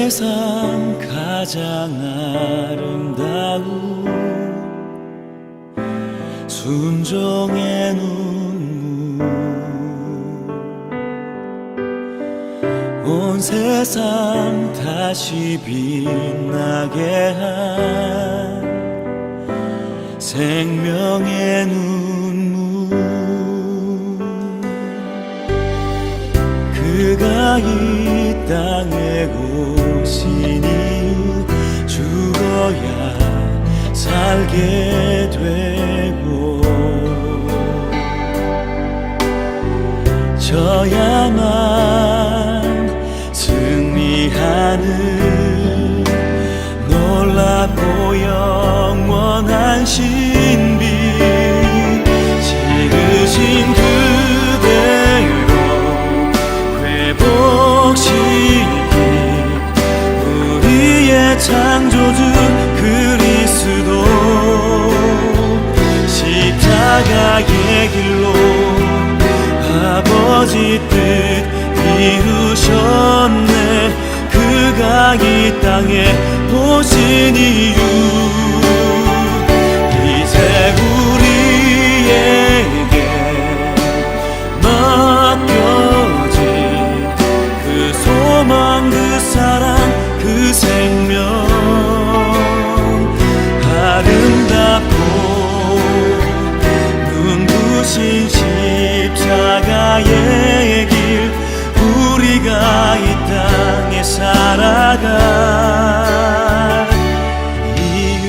세상 가장 아름다운 순종의 눈물, 온 세상 다시 빛나게 한 생명의 눈물. 그가 이 땅에 오신 이유, 죽어야 살게 되고 져야만 승리하는 놀랍고 영원한 신비. 지으신 그대로 회복시킨 우리의 창조주 그리스도, 십자가의 길로 아버지 뜻 이루셨네. 그가 이 땅에 오신 이유, 이제 우리에게 맡겨진 그 소망, 그 사랑, 그 생명, 아름답고 눈부신 십자가의 길, 우리가 이 땅에 살아갈 이유.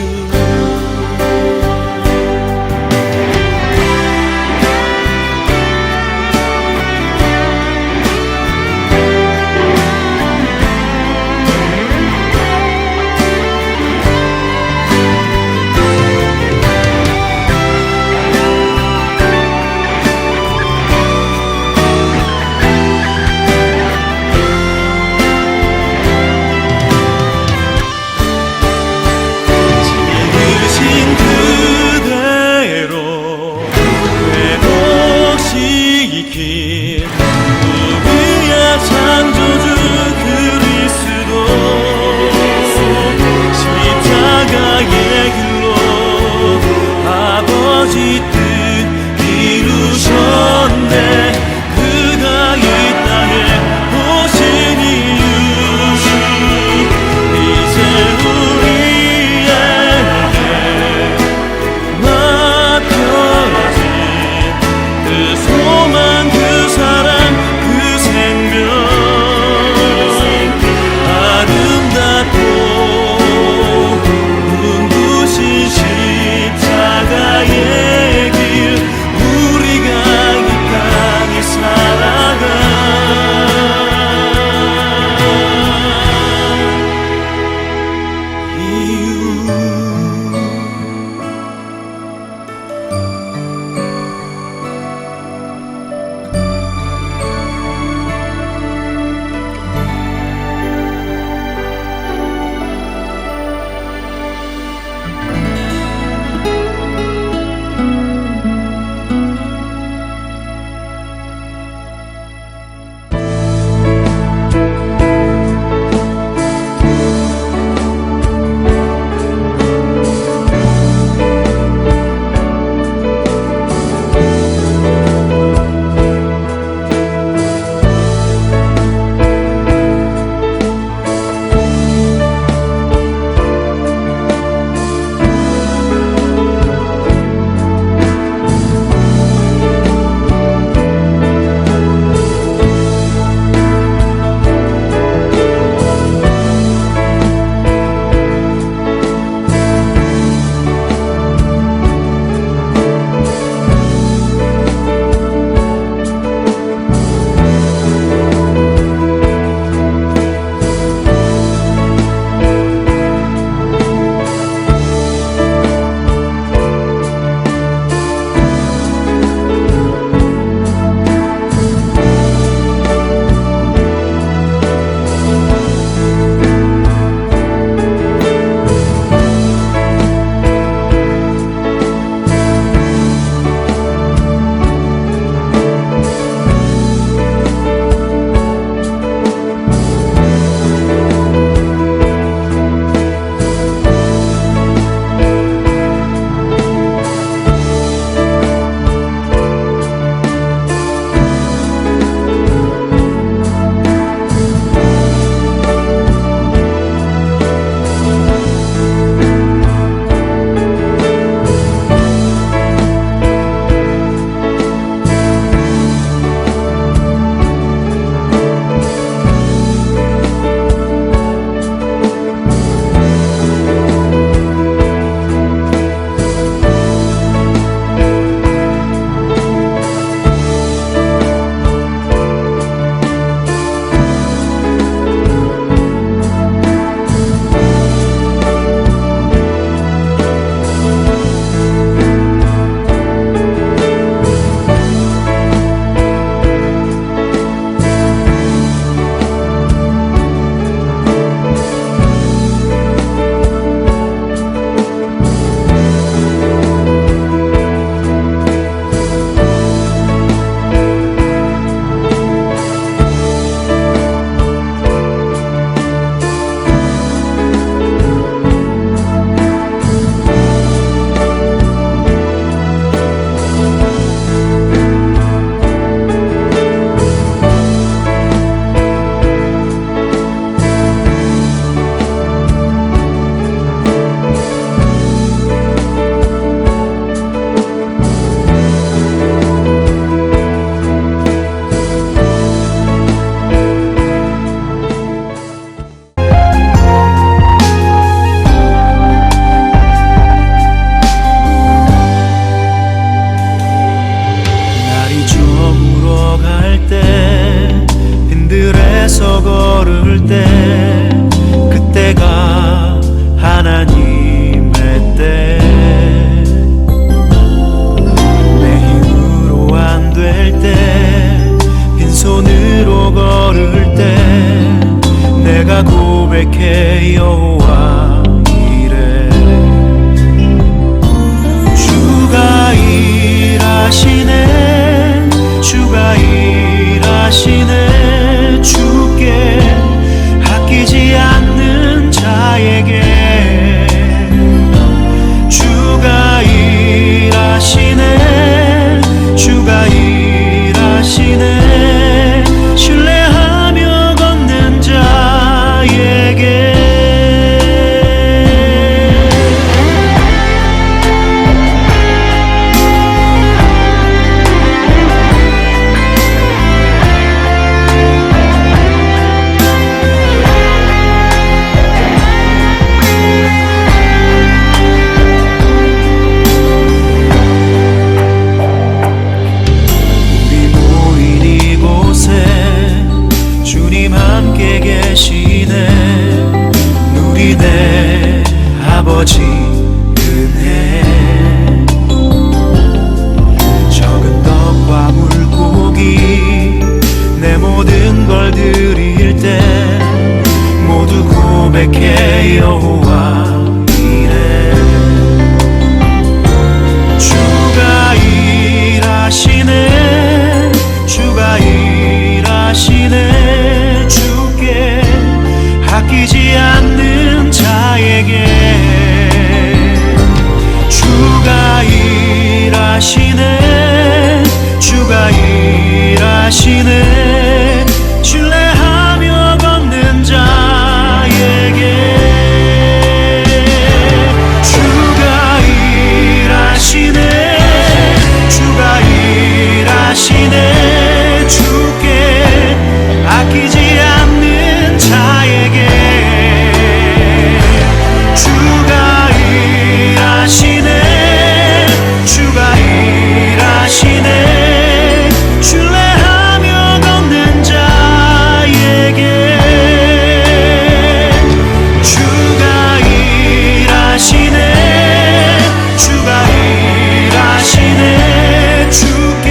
우리의 창조주 그리스도, 십자가의 길로 아버지 뜻 이루셨네. 그가 이 땅에 오신 이유, 이제 우리에게 맡겨진 그 소망, 그 사랑, 걸어갈 때 빈들에서 걸을 때 그때가 하나님의 때 내 힘으로 안 될 때 빈손으로 걸을 때 내가 고백해 여호와 이래 주가 일하시네 주가 일하시네 주께 아끼지 않는 자에게 주가 일하시네 주가 일하시네 신뢰하며 걷는 자에게 함께 계시네 누리네 아버지 은혜 적은 떡과 물고기 내 모든 걸 드릴 때 모두 고백해 여호와 이래 주가 일하시네 주가 일하시네 주께 아끼지 않는 자에게 주가 일하시네 주가 일하시네 신뢰하며 걷는 자에게 주가 일하시네 주가 일하시네 주께 아끼지 않는 자에게 주가 일하시네 주가 일하시네 신뢰하며 걷는 자에게 주가 일하시네 주가 일하시네 주께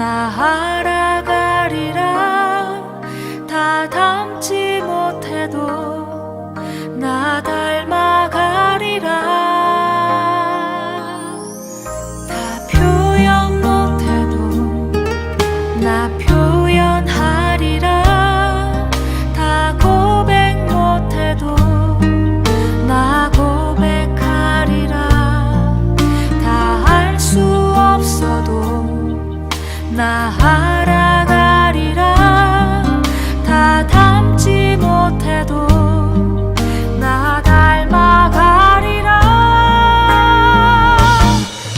나 알아가리라. 다 닮지 못해도 나 닮아가리라. 다 표현 못해도 나 표현하리라. 다 고백 못해도 나 고백하리라. 다 알 수 없어도 나 알아가리라. 다 닮지 못해도 나 닮아가리라.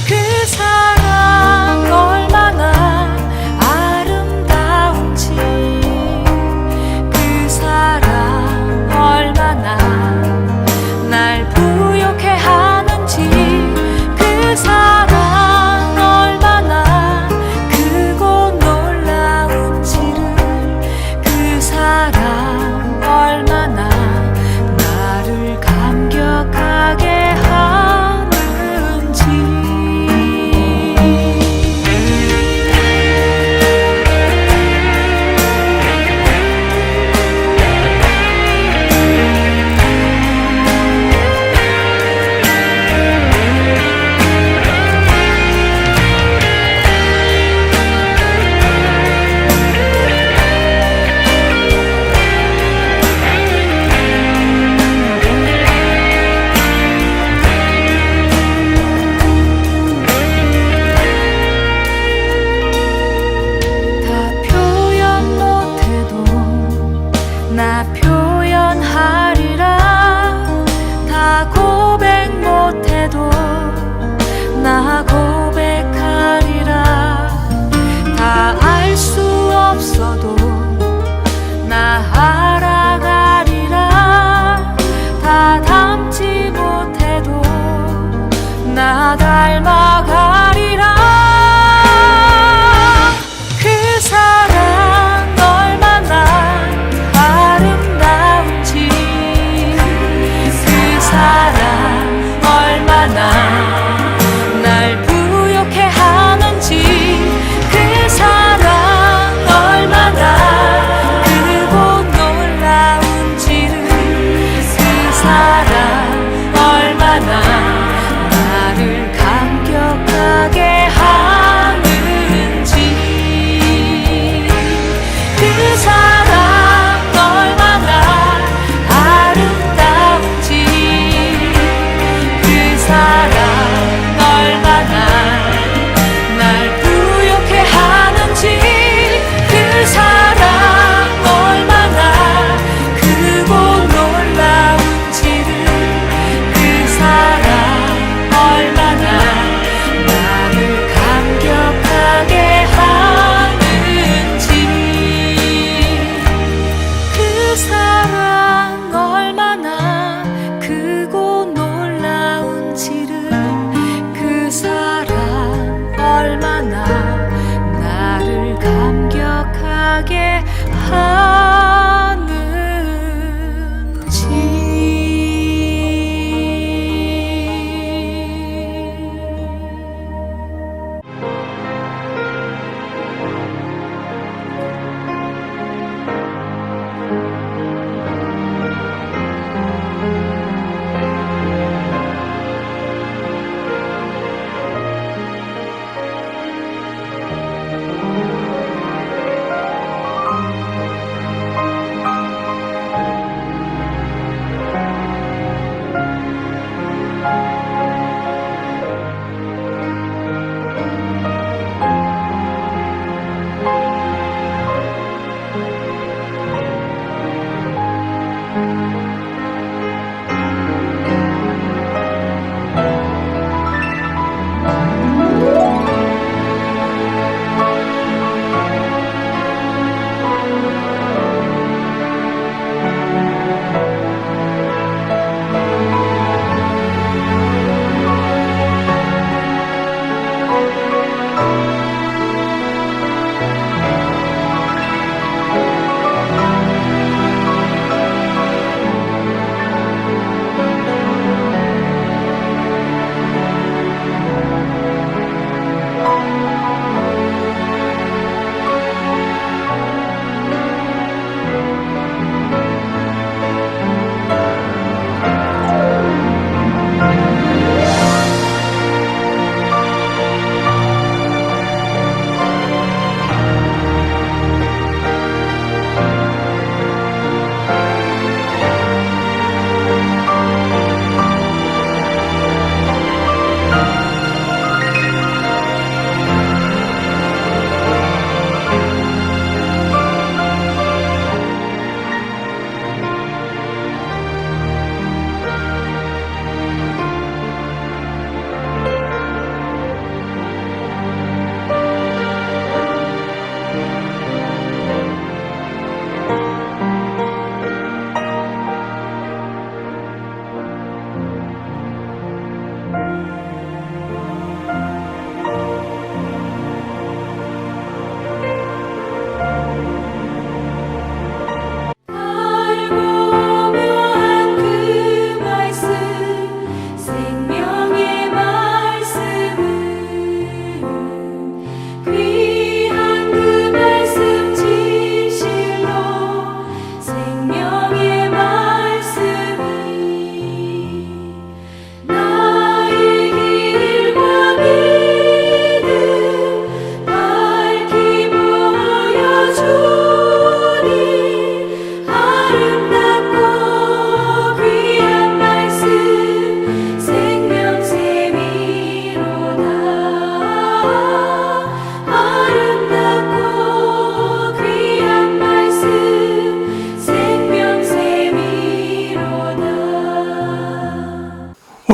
그 사랑 얼마나 아름다운지, 그 사랑 얼마나 날 부욕해 하는지, 그 사랑 얼마나 크고 놀라운지를, 그 사랑 얼마나 나를 감격하게 하는지. 다 표현 못해도 나 표현하리라. 다 고백 못해도 나 고백하리라. 다 알 수 없어도 나 알아가리라. 다 닮지 못해도 나 닮아가리라. 그 사랑 얼마나 아름다운지, 그 사랑 얼마나 날 부욕해 하는지, 그 사랑 얼마나 크고 놀라운지를, 그 사랑 얼마나 나를 감격하게 하는지, 그 사랑 얼마나 아름다운지, 그 사랑 얼마나 날 부욕해 하는지, 그 사랑 얼마나 크고 놀라운지를,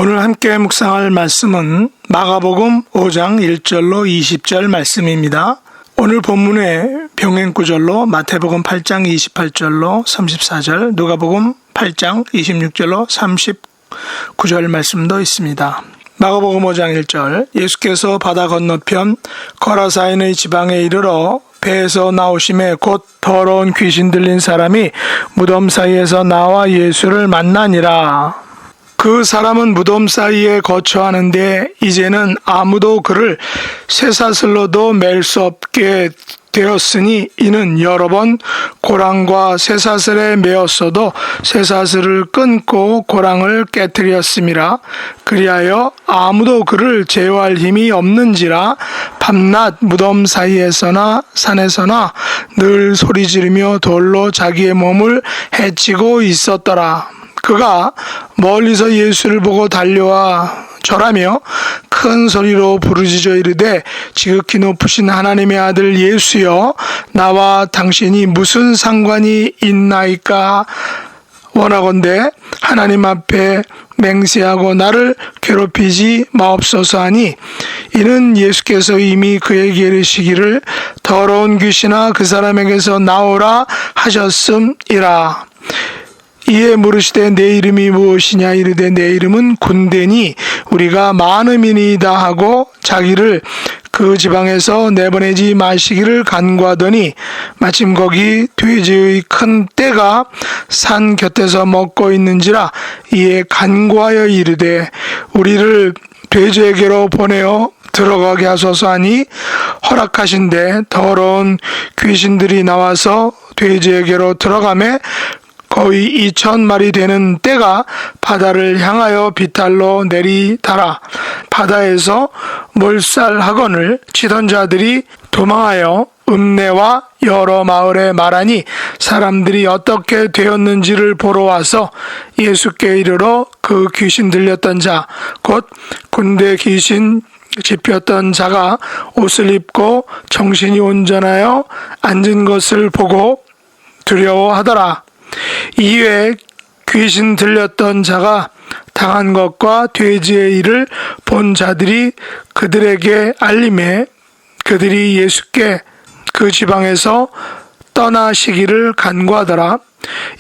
오늘 함께 묵상할 말씀은 마가복음 5장 1절로 20절 말씀입니다. 오늘 본문의 병행 구절로 마태복음 8장 28절로 34절, 누가복음 8장 26절로 39절 말씀도 있습니다. 마가복음 5장 1절, 예수께서 바다 건너편 거라사인의 지방에 이르러 배에서 나오심에 곧 더러운 귀신 들린 사람이 무덤 사이에서 나와 예수를 만나니라. 그 사람은 무덤 사이에 거처하는데 이제는 아무도 그를 쇠사슬로도 맬 수 없게 되었으니 이는 여러 번 고랑과 쇠사슬에 매었어도 쇠사슬을 끊고 고랑을 깨뜨렸음이라. 그리하여 아무도 그를 제어할 힘이 없는지라. 밤낮 무덤 사이에서나 산에서나 늘 소리 지르며 돌로 자기의 몸을 해치고 있었더라. 그가 멀리서 예수를 보고 달려와 절하며 큰 소리로 부르짖어 이르되, 지극히 높으신 하나님의 아들 예수여, 나와 당신이 무슨 상관이 있나이까? 원하건대 하나님 앞에 맹세하고 나를 괴롭히지 마옵소서 하니, 이는 예수께서 이미 그에게 이르시기를 더러운 귀신아 그 사람에게서 나오라 하셨음이라. 이에 물으시되 내 이름이 무엇이냐? 이르되 내 이름은 군대니 우리가 많음이니이다 하고 자기를 그 지방에서 내보내지 마시기를 간구하더니, 마침 거기 돼지의 큰 떼가 산 곁에서 먹고 있는지라. 이에 간구하여 이르되 우리를 돼지에게로 보내어 들어가게 하소서 하니, 허락하신대 더러운 귀신들이 나와서 돼지에게로 들어가매 거의 2,000마리 되는 떼가 바다를 향하여 비탈로 내리달아 바다에서 몰살학원을 치던 자들이 도망하여 읍내와 여러 마을에 말하니, 사람들이 어떻게 되었는지를 보러 와서 예수께 이르러 그 귀신 들렸던 자, 곧 군대 귀신 집혔던 자가 옷을 입고 정신이 온전하여 앉은 것을 보고 두려워하더라. 이외에 귀신 들렸던 자가 당한 것과 돼지의 일을 본 자들이 그들에게 알림해 그들이 예수께 그 지방에서 떠나시기를 간구하더라.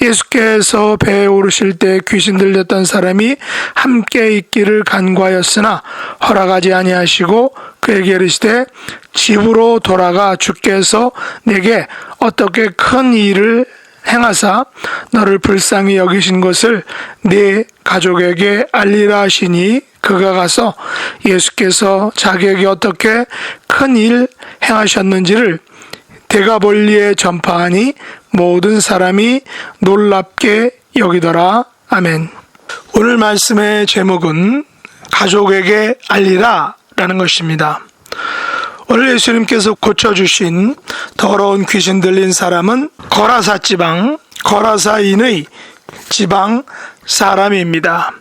예수께서 배에 오르실 때 귀신 들렸던 사람이 함께 있기를 간구하였으나 허락하지 아니하시고 그에게 이르시되, 집으로 돌아가 주께서 내게 어떻게 큰 일을 행하사 너를 불쌍히 여기신 것을 네 가족에게 알리라 하시니, 그가 가서 예수께서 자기에게 어떻게 큰 일 행하셨는지를 데가볼리에 전파하니 모든 사람이 놀랍게 여기더라. 아멘. 오늘 말씀의 제목은 가족에게 알리라 라는 것입니다. 오늘 예수님께서 고쳐주신 더러운 귀신 들린 사람은 거라사 지방, 거라사인의 지방 사람입니다.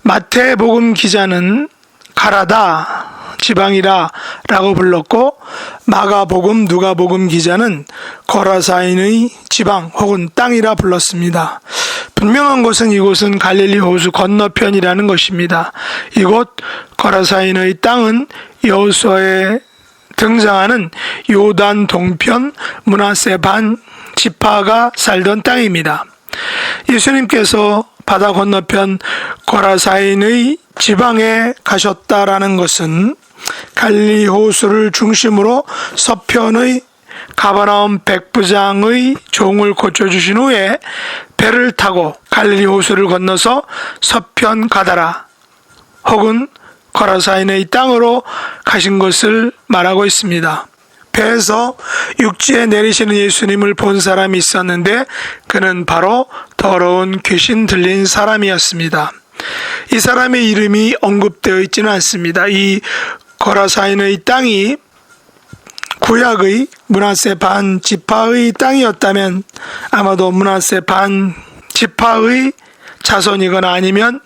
마태복음 기자는 가라다 지방이라 라고 불렀고, 마가복음, 누가복음 기자는 거라사인의 지방 혹은 땅이라 불렀습니다. 분명한 것은 이곳은 갈릴리 호수 건너편이라는 것입니다. 이곳 거라사인의 땅은 여호수아에 등장하는 요단 동편 므낫세 반 지파가 살던 땅입니다. 예수님께서 바다 건너편 거라사인의 지방에 가셨다라는 것은 갈릴리 호수를 중심으로 서편의 가버나움 백부장의 종을 고쳐주신 후에 배를 타고 갈릴리 호수를 건너서 서편 가다라 혹은 거라사인의 땅으로 가신 것을 말하고 있습니다. 배에서 육지에 내리시는 예수님을 본 사람이 있었는데 그는 바로 더러운 귀신 들린 사람이었습니다. 이 사람의 이름이 언급되어 있지는 않습니다. 이 거라사인의 땅이 구약의 므낫세 반 지파의 땅이었다면 아마도 므낫세 반 지파의 자손이거나 아니면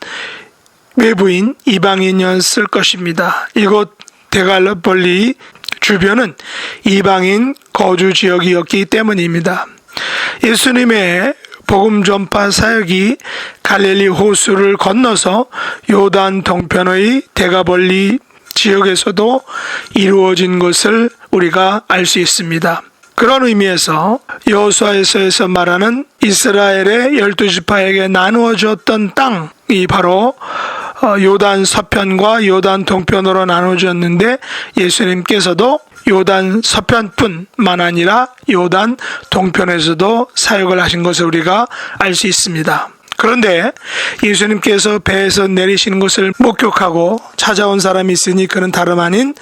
외부인 이방인이었을 것입니다. 이곳 데갈볼리 주변은 이방인 거주 지역이었기 때문입니다. 예수님의 복음 전파 사역이 갈릴리 호수를 건너서 요단 동편의 대가벌리 지역에서도 이루어진 것을 우리가 알 수 있습니다. 그런 의미에서 여호수아에서 말하는 이스라엘의 12지파에게 나누어졌던 땅이 바로 요단 서편과 요단 동편으로 나누어졌는데 예수님께서도 요단 서편뿐만 아니라 요단 동편에서도 사역을 하신 것을 우리가 알 수 있습니다. 그런데 예수님께서 배에서 내리시는 것을 목격하고 찾아온 사람이 있으니 그는 다름 아닌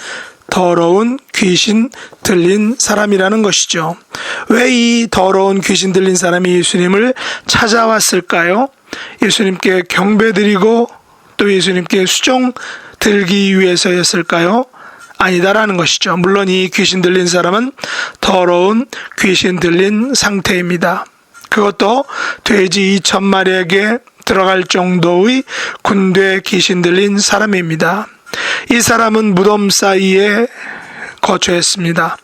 더러운 귀신 들린 사람이라는 것이죠. 왜 이 더러운 귀신 들린 사람이 예수님을 찾아왔을까요? 예수님께 경배드리고 또 예수님께 수종 들기 위해서였을까요? 아니다라는 것이죠. 물론 이 귀신 들린 사람은 더러운 귀신 들린 상태입니다. 그것도 돼지 2,000마리에게 들어갈 정도의 군대 귀신 들린 사람입니다. 이 사람은 무덤 사이에 거처했습니다.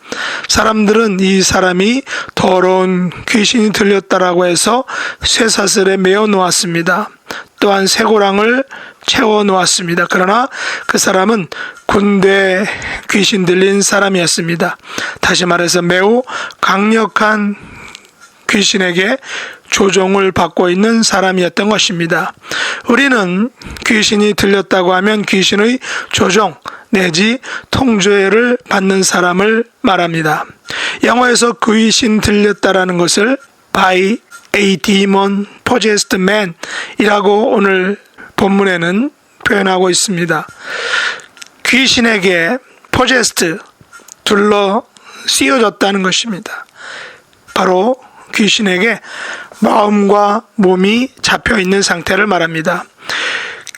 사람들은 이 사람이 더러운 귀신이 들렸다라고 해서 쇠사슬에 메어 놓았습니다. 또한 쇠고랑을 채워 놓았습니다. 그러나 그 사람은 군대 귀신 들린 사람이었습니다. 다시 말해서 매우 강력한 귀신에게 조종을 받고 있는 사람이었던 것입니다. 우리는 귀신이 들렸다고 하면 귀신의 조종 내지 통제를 받는 사람을 말합니다. 영어에서 귀신 들렸다라는 것을 by a demon possessed man 이라고 오늘 본문에는 표현하고 있습니다. 귀신에게 possessed, 둘러 씌워졌다는 것입니다. 바로 귀신에게 마음과 몸이 잡혀 있는 상태를 말합니다.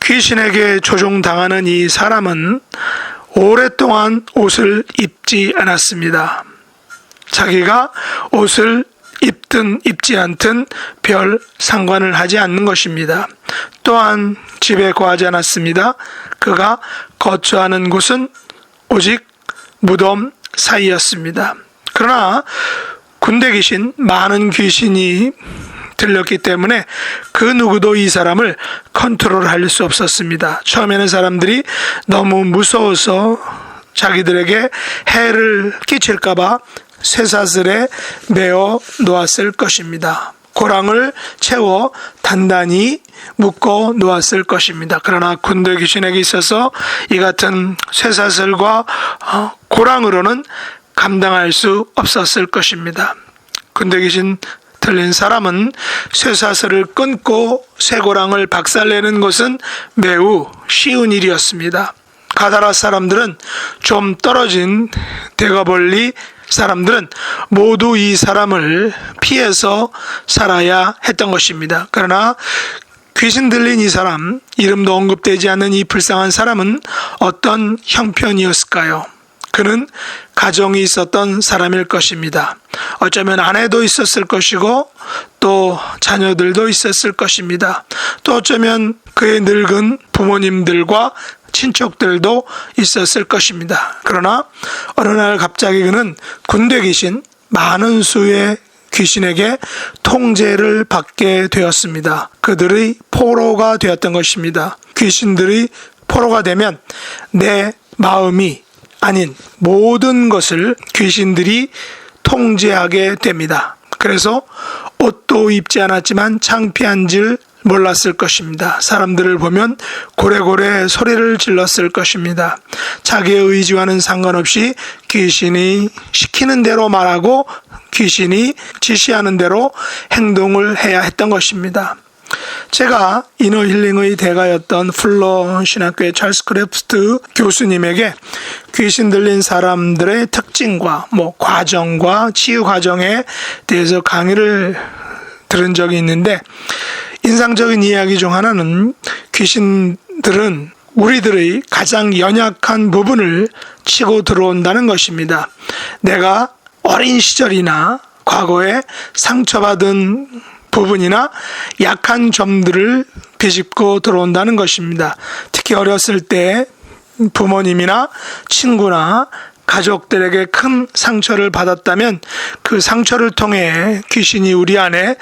귀신에게 조종당하는 이 사람은 오랫동안 옷을 입지 않았습니다. 자기가 옷을 입든 입지 않든 별 상관을 하지 않는 것입니다. 또한 집에 거하지 않았습니다. 그가 거처하는 곳은 오직 무덤 사이였습니다. 그러나 군대 귀신, 많은 귀신이 들렸기 때문에 그 누구도 이 사람을 컨트롤할 수 없었습니다. 처음에는 사람들이 너무 무서워서 자기들에게 해를 끼칠까봐 쇠사슬에 메어 놓았을 것입니다. 고랑을 채워 단단히 묶어 놓았을 것입니다. 그러나 군대 귀신에게 있어서 이 같은 쇠사슬과 고랑으로는 감당할 수 없었을 것입니다. 군대 귀신 들린 사람은 쇠사슬을 끊고 쇠고랑을 박살내는 것은 매우 쉬운 일이었습니다. 가다라 사람들은 좀 떨어진 대가벌리 사람들은 모두 이 사람을 피해서 살아야 했던 것입니다. 그러나 귀신 들린 이 사람, 이름도 언급되지 않는 이 불쌍한 사람은 어떤 형편이었을까요? 그는 가정이 있었던 사람일 것입니다. 어쩌면 아내도 있었을 것이고 또 자녀들도 있었을 것입니다. 또 어쩌면 그의 늙은 부모님들과 친척들도 있었을 것입니다. 그러나 어느 날 갑자기 그는 군대 귀신, 많은 수의 귀신에게 통제를 받게 되었습니다. 그들의 포로가 되었던 것입니다. 귀신들의 포로가 되면 내 마음이 아닌 모든 것을 귀신들이 통제하게 됩니다. 그래서 옷도 입지 않았지만 창피한 줄 몰랐을 것입니다. 사람들을 보면 고래고래 소리를 질렀을 것입니다. 자기의 의지와는 상관없이 귀신이 시키는 대로 말하고 귀신이 지시하는 대로 행동을 해야 했던 것입니다. 제가 이너힐링의 대가였던 풀러 신학교의 찰스 크래프트 교수님에게 귀신 들린 사람들의 특징과 과정과 치유 과정에 대해서 강의를 들은 적이 있는데 인상적인 이야기 중 하나는 귀신들은 우리들의 가장 연약한 부분을 치고 들어온다는 것입니다. 내가 어린 시절이나 과거에 상처받은 부분이나 약한 점들을 비집고 들어온다는 것입니다. 특히 어렸을 때 부모님이나 친구나 가족들에게 큰 상처를 받았다면 그 상처를 통해 귀신이 우리 안에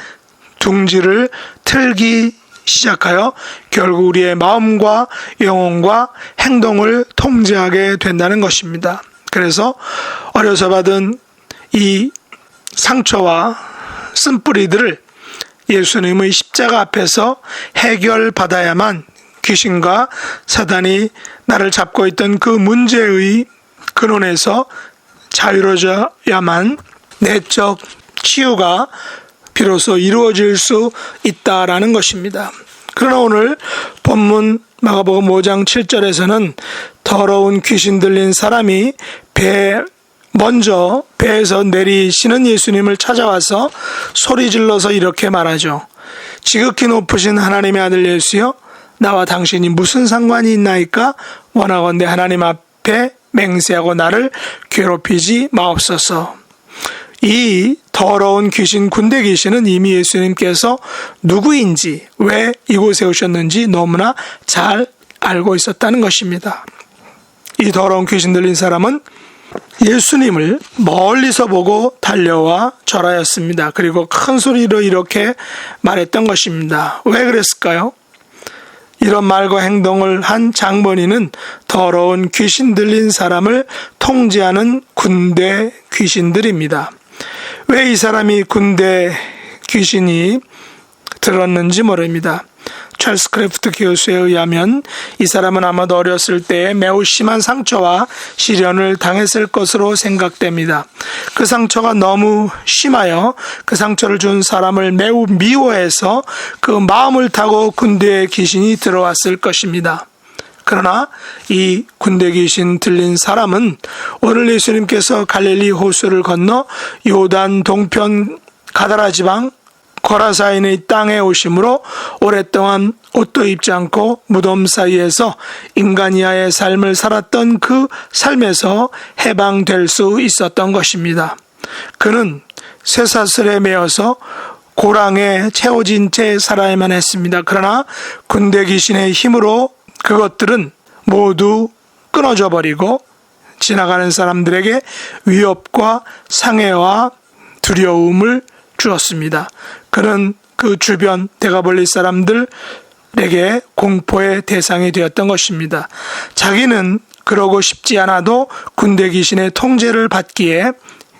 둥지를 틀기 시작하여 결국 우리의 마음과 영혼과 행동을 통제하게 된다는 것입니다. 그래서 어려서 받은 이 상처와 쓴뿌리들을 예수님의 십자가 앞에서 해결받아야만 귀신과 사단이 나를 잡고 있던 그 문제의 근원에서 자유로워져야만 내적 치유가 비로소 이루어질 수 있다라는 것입니다. 그러나 오늘 본문 마가복음 5장 7절에서는 더러운 귀신 들린 사람이 먼저 배에서 내리시는 예수님을 찾아와서 소리 질러서 이렇게 말하죠. 지극히 높으신 하나님의 아들 예수여, 나와 당신이 무슨 상관이 있나이까? 원하건대 하나님 앞에 맹세하고 나를 괴롭히지 마옵소서. 이 더러운 귀신, 군대 귀신은 이미 예수님께서 누구인지, 왜 이곳에 오셨는지 너무나 잘 알고 있었다는 것입니다. 이 더러운 귀신 들린 사람은 예수님을 멀리서 보고 달려와 절하였습니다. 그리고 큰 소리로 이렇게 말했던 것입니다. 왜 그랬을까요? 이런 말과 행동을 한 장본인은 더러운 귀신 들린 사람을 통제하는 군대 귀신들입니다. 왜 이 사람이 군대 귀신이 들었는지 모릅니다. 찰스 크래프트 교수에 의하면 이 사람은 아마도 어렸을 때 매우 심한 상처와 시련을 당했을 것으로 생각됩니다. 그 상처가 너무 심하여 그 상처를 준 사람을 매우 미워해서 그 마음을 타고 군대에 귀신이 들어왔을 것입니다. 그러나 이 군대 귀신 들린 사람은 오늘 예수님께서 갈릴리 호수를 건너 요단 동편 가다라 지방 거라사인의 땅에 오심으로 오랫동안 옷도 입지 않고 무덤 사이에서 인간이하의 삶을 살았던 그 삶에서 해방될 수 있었던 것입니다. 그는 쇠사슬에 매어서 고랑에 채워진 채 살아야만 했습니다. 그러나 군대 귀신의 힘으로 그것들은 모두 끊어져 버리고 지나가는 사람들에게 위협과 상해와 두려움을 주었습니다. 그는 그 주변 데가볼리 사람들에게 공포의 대상이 되었던 것입니다. 자기는 그러고 싶지 않아도 군대 귀신의 통제를 받기에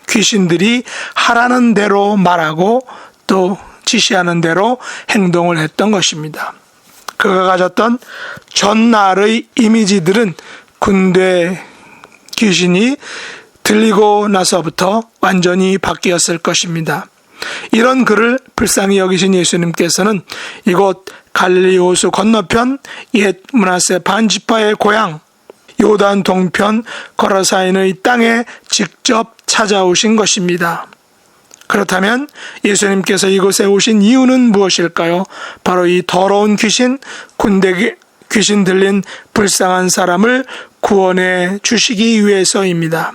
귀신들이 하라는 대로 말하고 또 지시하는 대로 행동을 했던 것입니다. 그가 가졌던 전날의 이미지들은 군대 귀신이 들리고 나서부터 완전히 바뀌었을 것입니다. 이런 그를 불쌍히 여기신 예수님께서는 이곳 갈릴리 호수 건너편 옛 므낫세 반지파의 고향 요단 동편 거라사인의 땅에 직접 찾아오신 것입니다. 그렇다면 예수님께서 이곳에 오신 이유는 무엇일까요? 바로 이 더러운 귀신, 군대 귀신 들린 불쌍한 사람을 구원해 주시기 위해서입니다.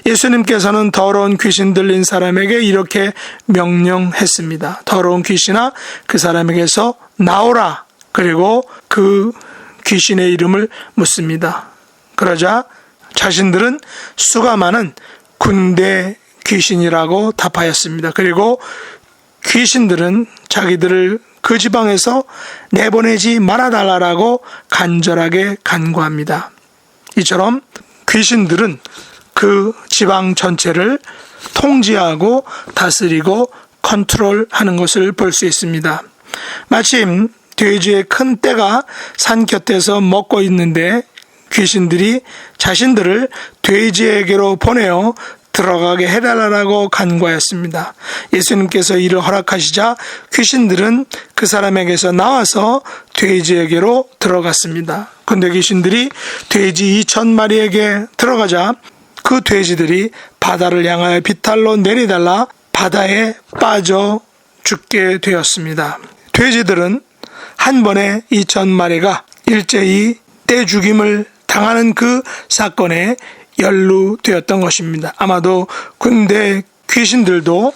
예수님께서는 더러운 귀신 들린 사람에게 이렇게 명령했습니다. 더러운 귀신아, 그 사람에게서 나오라. 그리고 그 귀신의 이름을 묻습니다. 그러자 자신들은 수가 많은 군대 귀신이라고 답하였습니다. 그리고 귀신들은 자기들을 그 지방에서 내보내지 말아달라고 간절하게 간구합니다. 이처럼 귀신들은 그 지방 전체를 통제하고 다스리고 컨트롤하는 것을 볼 수 있습니다. 마침 돼지의 큰 떼가 산 곁에서 먹고 있는데 귀신들이 자신들을 돼지에게로 보내어 들어가게 해달라고 간구하였습니다. 예수님께서 이를 허락하시자 귀신들은 그 사람에게서 나와서 돼지에게로 들어갔습니다. 근데 귀신들이 돼지 2,000마리에게 들어가자 그 돼지들이 바다를 향하여 비탈로 내리달라 바다에 빠져 죽게 되었습니다. 돼지들은 한 번에 2,000마리가 일제히 떼 죽임을 당하는 그 사건에 연루되었던 것입니다. 아마도 군대 귀신들도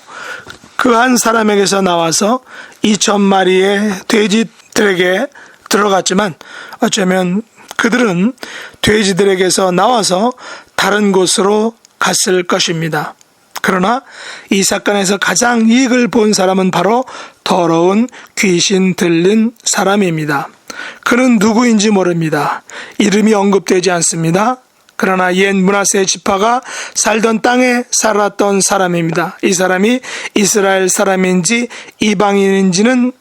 그 한 사람에게서 나와서 2,000마리의 돼지들에게 들어갔지만 어쩌면 그들은 돼지들에게서 나와서 다른 곳으로 갔을 것입니다. 그러나 이 사건에서 가장 이익을 본 사람은 바로 더러운 귀신 들린 사람입니다. 그는 누구인지 모릅니다. 이름이 언급되지 않습니다. 그러나 옛 므낫세 지파가 살던 땅에 살았던 사람입니다. 이 사람이 이스라엘 사람인지 이방인인지는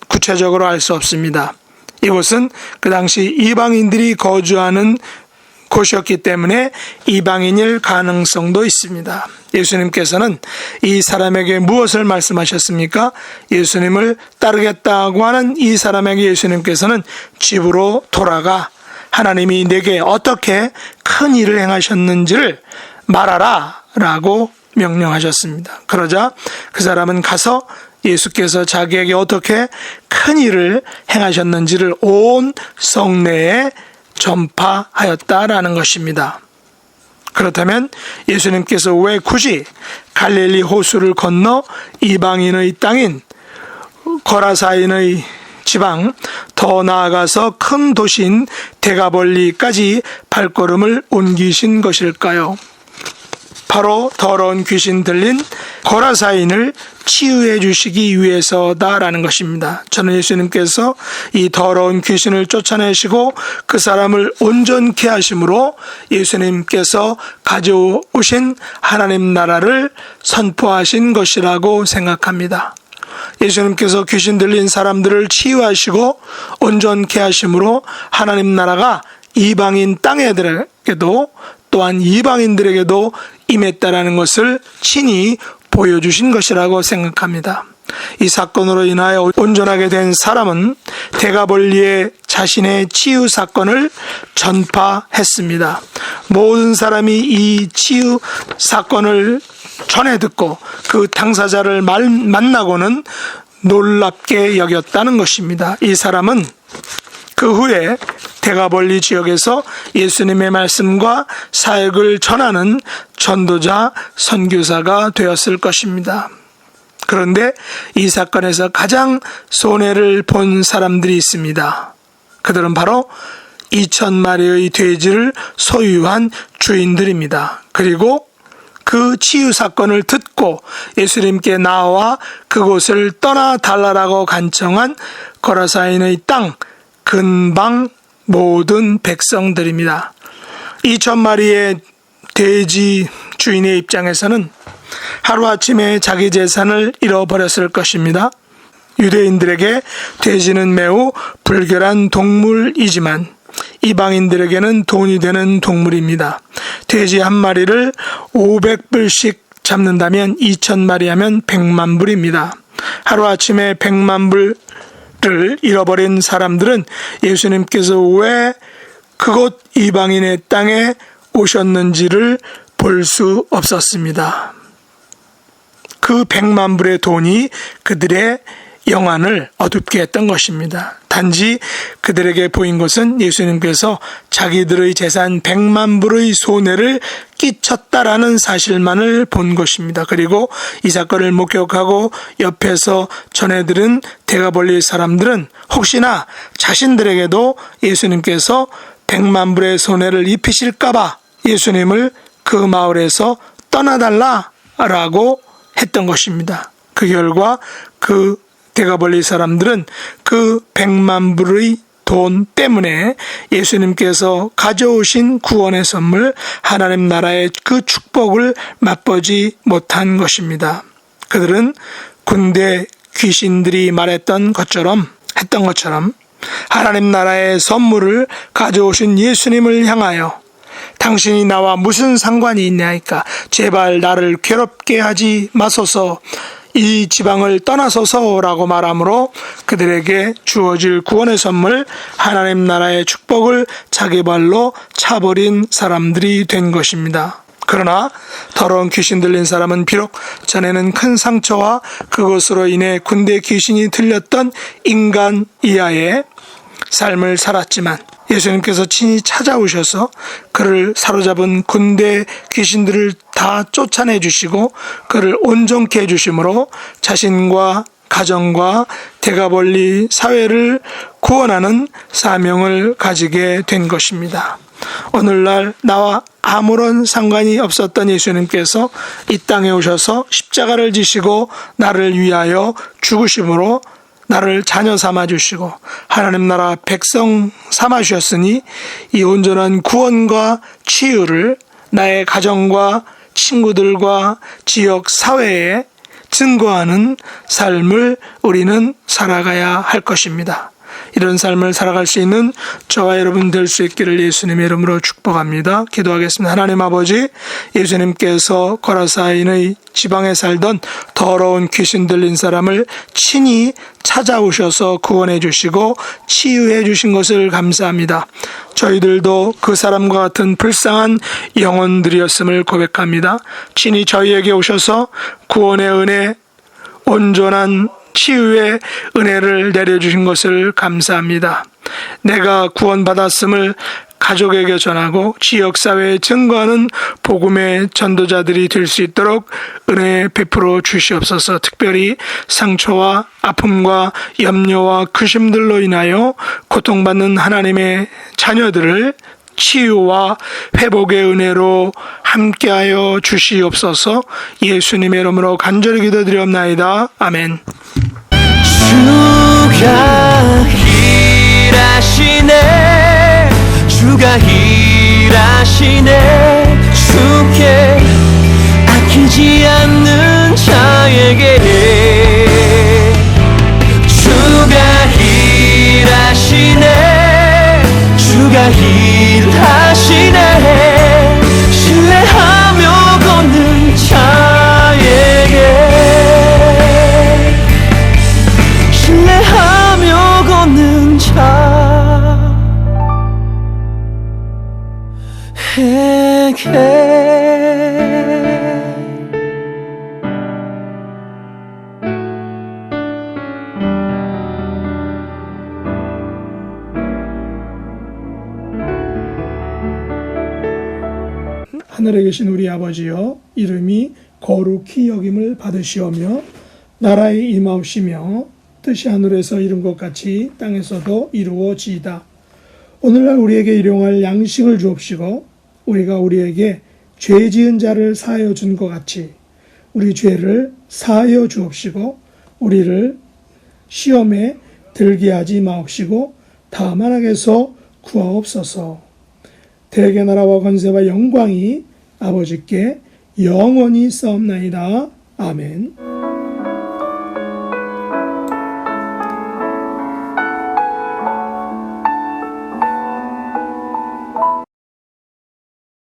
구체적으로 알 수 없습니다. 이곳은 그 당시 이방인들이 거주하는 곳이었기 때문에 이방인일 가능성도 있습니다. 예수님께서는 이 사람에게 무엇을 말씀하셨습니까? 예수님을 따르겠다고 하는 이 사람에게 예수님께서는 집으로 돌아가 하나님이 내게 어떻게 큰 일을 행하셨는지를 말하라 라고 명령하셨습니다. 그러자 그 사람은 가서 예수께서 자기에게 어떻게 큰 일을 행하셨는지를 온 성내에 전파하였다라는 것입니다. 그렇다면 예수님께서 왜 굳이 갈릴리 호수를 건너 이방인의 땅인 거라사인의 지방, 더 나아가서 큰 도시인 데가벌리까지 발걸음을 옮기신 것일까요? 바로 더러운 귀신 들린 거라사인을 치유해 주시기 위해서다라는 것입니다. 저는 예수님께서 이 더러운 귀신을 쫓아내시고 그 사람을 온전케 하심으로 예수님께서 가져오신 하나님 나라를 선포하신 것이라고 생각합니다. 예수님께서 귀신 들린 사람들을 치유하시고 온전케 하심으로 하나님 나라가 이방인 땅에들에게도 또한 이방인들에게도 임했다라는 것을 친히 보여주신 것이라고 생각합니다. 이 사건으로 인하여 온전하게 된 사람은 데가벌리에 자신의 치유 사건을 전파했습니다. 모든 사람이 이 치유 사건을 전해 듣고 그 당사자를 만나고는 놀랍게 여겼다는 것입니다. 이 사람은 그 후에 데가벌리 지역에서 예수님의 말씀과 사역을 전하는 전도자, 선교사가 되었을 것입니다. 그런데 이 사건에서 가장 손해를 본 사람들이 있습니다. 그들은 바로 2,000마리의 돼지를 소유한 주인들입니다. 그리고 그 치유 사건을 듣고 예수님께 나와 그곳을 떠나 달라라고 간청한 거라사인의 땅 근방 모든 백성들입니다. 2,000마리의 돼지 주인의 입장에서는 하루아침에 자기 재산을 잃어버렸을 것입니다. 유대인들에게 돼지는 매우 불결한 동물이지만 이방인들에게는 돈이 되는 동물입니다. 돼지 한 마리를 500불씩 잡는다면 2,000마리 하면 100만 불입니다. 하루아침에 100만 불을 잃어버린 사람들은 예수님께서 왜 그곳 이방인의 땅에 오셨는지를 볼 수 없었습니다. 그 100만 불의 돈이 그들의 영안을 어둡게 했던 것입니다. 단지 그들에게 보인 것은 예수님께서 자기들의 재산 100만 불의 손해를 끼쳤다라는 사실만을 본 것입니다. 그리고 이 사건을 목격하고 옆에서 전해들은 데가벌리 사람들은 혹시나 자신들에게도 예수님께서 100만 불의 손해를 입히실까봐 예수님을 그 마을에서 떠나달라라고 했던 것입니다. 그 결과 그 데가벌리 사람들은 그 100만 불의 돈 때문에 예수님께서 가져오신 구원의 선물 하나님 나라의 그 축복을 맛보지 못한 것입니다. 그들은 군대 귀신들이 말했던 것처럼 하나님 나라의 선물을 가져오신 예수님을 향하여 당신이 나와 무슨 상관이 있냐니까 제발 나를 괴롭게 하지 마소서 이 지방을 떠나소서라고 말하므로 그들에게 주어질 구원의 선물 하나님 나라의 축복을 자기 발로 차버린 사람들이 된 것입니다. 그러나 더러운 귀신 들린 사람은 비록 전에는 큰 상처와 그것으로 인해 군대 귀신이 들렸던 인간 이하의 삶을 살았지만 예수님께서 친히 찾아오셔서 그를 사로잡은 군대 귀신들을 다 쫓아내 주시고 그를 온전케 해 주심으로 자신과 가정과 데가벌리 사회를 구원하는 사명을 가지게 된 것입니다. 오늘날 나와 아무런 상관이 없었던 예수님께서 이 땅에 오셔서 십자가를 지시고 나를 위하여 죽으심으로 나를 자녀 삼아 주시고 하나님 나라 백성 삼아 주셨으니 이 온전한 구원과 치유를 나의 가정과 친구들과 지역 사회에 증거하는 삶을 우리는 살아가야 할 것입니다. 이런 삶을 살아갈 수 있는 저와 여러분 될 수 있기를 예수님의 이름으로 축복합니다. 기도하겠습니다. 하나님 아버지, 예수님께서 거라사인의 지방에 살던 더러운 귀신 들린 사람을 친히 찾아오셔서 구원해 주시고 치유해 주신 것을 감사합니다. 저희들도 그 사람과 같은 불쌍한 영혼들이었음을 고백합니다. 친히 저희에게 오셔서 구원의 은혜, 온전한 치유의 은혜를 내려주신 것을 감사합니다. 내가 구원받았음을 가족에게 전하고 지역사회에 증거하는 복음의 전도자들이 될 수 있도록 은혜 베풀어 주시옵소서. 특별히 상처와 아픔과 염려와 근심들로 인하여 고통받는 하나님의 자녀들을 치유와 회복의 은혜로 함께하여 주시옵소서. 예수님의 이름으로 간절히 기도드리옵나이다. 아멘. 주가 일하시네, 주가 일하시네. 주께 아끼지 않는 자에게 주가 일하시네, 주가 일하시네. 신뢰하며 걷는 자에게 신뢰하며 걷는 자에게. 하늘에 계신 우리 아버지여, 이름이 거룩히 여김을 받으시오며 나라에 임하옵시며 뜻이 하늘에서 이룬 것 같이 땅에서도 이루어지이다. 오늘날 우리에게 일용할 양식을 주옵시고 우리가 우리에게 죄 지은 자를 사하여 준 것 같이 우리 죄를 사하여 주옵시고 우리를 시험에 들게 하지 마옵시고 다만 악에서 구하옵소서. 대개 나라와 권세와 영광이 아버지께 영원히 싸움나이다. 아멘.